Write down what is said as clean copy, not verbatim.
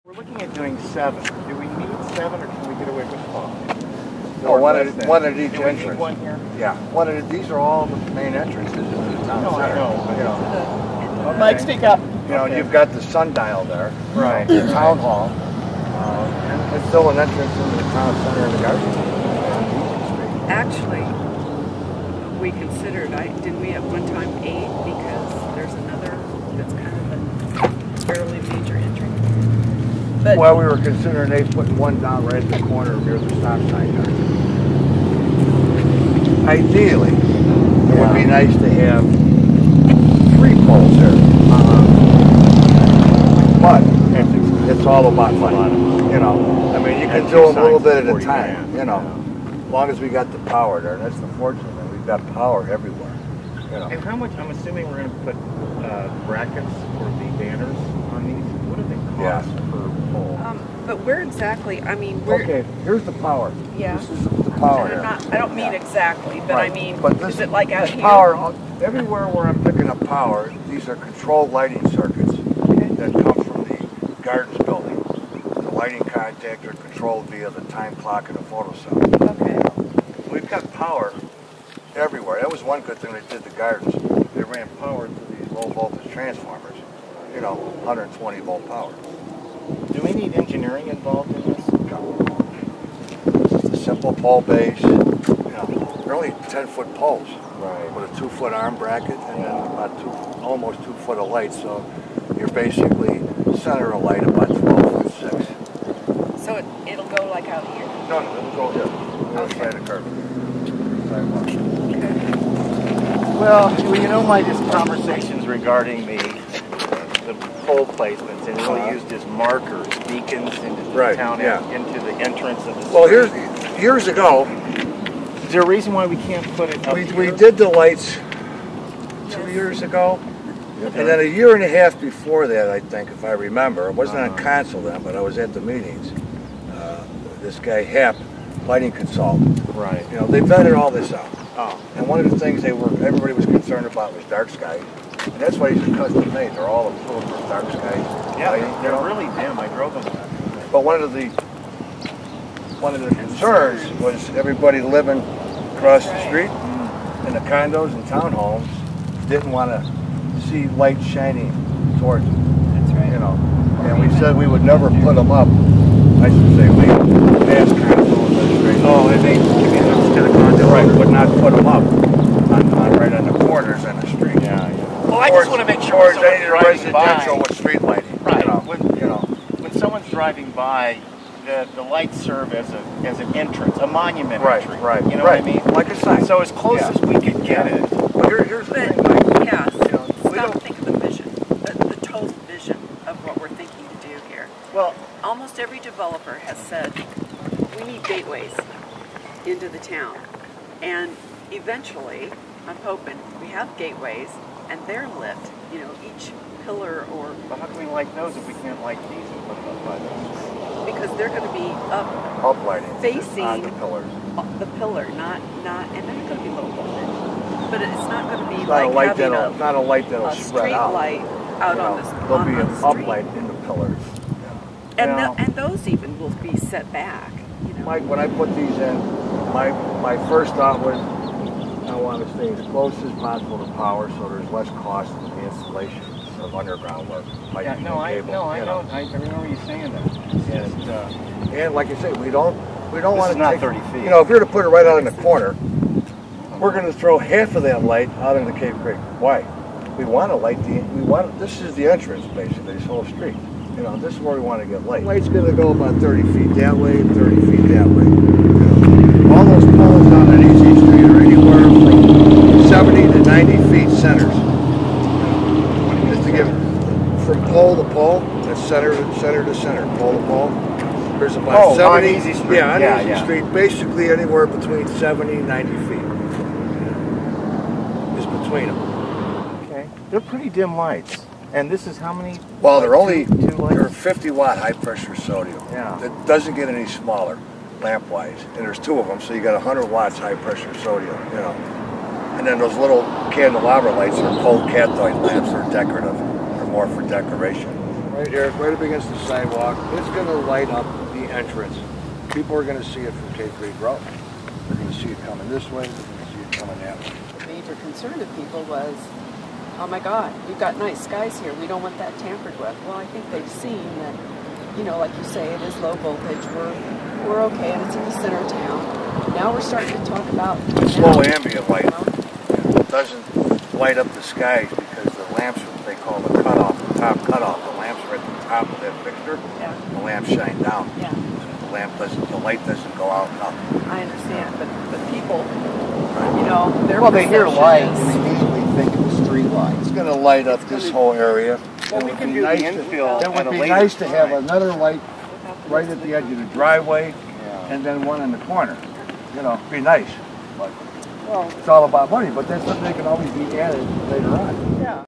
We're looking at doing 7. Do we need 7 or can we get away with 5? No, one at each entrance. One here? Yeah, these are all the main entrances into the town center. I know. You know. Okay. Mike, speak up. You know, you've got the sundial there. Right. The town hall. And it's still an entrance into the town center and the garden. Actually, we considered, didn't we at one time 8 because there's another that's kind of a fairly major entry? But well, we were considering putting one down right at the corner near the stop sign there. Ideally, it would be nice to have 3 poles here. But it's all about money. You know, I mean, you can do them a little bit at a time. You know, as long as we got the power there. That's the fortune that we've got power everywhere. You know. And how much? I'm assuming we're going to put brackets for the banners on these. What do they cost per pole? but where exactly? I mean, where? Okay, here's the power. Yeah. This is the power. I don't mean exactly, but right. I mean, but this, is it like out here? Power, everywhere where I'm picking up power, these are controlled lighting circuits that come from the gardens building. The lighting contacts are controlled via the time clock and the photocell. Okay. We've got power everywhere. That was one good thing they did the gardens. They ran power through these low voltage transformers. You know, 120 volt power. Do we need engineering involved in this? Just a simple pole base. You know, they're only 10-foot poles. Right. With a 2-foot arm bracket and then about almost 2 foot of light. So you're basically center of light about 12'6". So it'll go like out here? No, it'll go here. Okay. Side of the curb. Well, you know my just conversations regarding the pole placements, and really used as markers, beacons into the town, into the entrance of the street. Well, years ago, is there a reason why we can't put it up we here? did the lights 2 years ago, and then a year and a half before that, I think, if I remember. I wasn't on council then, but I was at the meetings. This guy, Hap, lighting consultant. Right. You know, they vetted all this out. Oh. And one of the things everybody was concerned about was dark skies. And that's why these are custom made. They're all approved for dark skies. Yeah, lighting, they're really dim. I drove them. But one of the concerns was everybody living across the street in the condos and townhomes didn't want to see light shining towards them. That's right. You know, and we said we would never put them up. I should say we asked council administration. Oh, and they to the condo. Right, would not put them up right on the corners on the street. Yeah. Well, I just want to make sure towards any residential with street lighting. Right. You know. When someone's driving by, the lights serve as an entrance, a monument entry. Right. You know what I mean? Like a sign. So as close as we could get it. Well, here's the thing, Mike. Yes. You know, Stop and think of the vision, the total vision of what we're thinking to do here. Well, almost every developer has said we need gateways into the town, and eventually, I'm hoping we have gateways and they're lit. You know, each pillar or. But how can we light those if we can't light these and put them up by those? Because they're going to be uplighting facing on the pillars. The pillar, not, and they're going to be low voltage, but it's not going to be It's like having not a light that'll a spread street out. light out You know, on the there'll be an street. uplight in the pillars. And those even will be set back. You know. Mike, when I put these in, my first thought was I want to stay as close as possible to power, so there's less cost in the installation of underground work. I know. I remember you saying that. And like I say, we don't want to not take 30 feet. You know, if you're to put it right out in the corner, we're going to throw half of that light out into Cave Creek. Why? We want to light this is the entrance basically, this whole street. You know, this is where we want to get light. Light's going to go about 30 feet that way and 30 feet that way. You know, all those poles down on Easy Street are anywhere from 70 to 90 feet centers. Just to give from pole to pole, that's center to center, pole to pole. There's about 70. On Easy Street. Yeah, on Easy Street, basically anywhere between 70 and 90 feet. Just between them. Okay. They're pretty dim lights. And this is how many? Well, they're only they're 50 watt high pressure sodium. Yeah. It doesn't get any smaller lamp wise. And there's 2 of them, so you got 100 watts high pressure sodium, you know. And then those little candelabra lights are cold cathode lamps. They're decorative. They're more for decoration. right here, right up against the sidewalk. It's going to light up the entrance. People are going to see it from Cape Creek Road. They're going to see it coming this way. They're going to see it coming that way. The major concern of people was, oh my God, you've got nice skies here. We don't want that tampered with. Well, I think they've seen that, you know, like you say, it is low voltage. We're okay, and it's in the center of town. Now we're starting to talk about slow ambient light. It doesn't light up the skies because the lamps, they call the cutoff, the top cutoff. The lamps are at the top of that fixture. Yeah. The lamps shine down. Yeah. The light doesn't go out and up. I understand, but people, you know, they hear light is, and they immediately think of the street light. It's going to light up this whole area. Well, we can do the infill It at a would be later nice to time. have another light right at the edge of the driveway, and then one in the corner. You know, be nice. But it's all about money. But that's something that can always be added later on. yeah.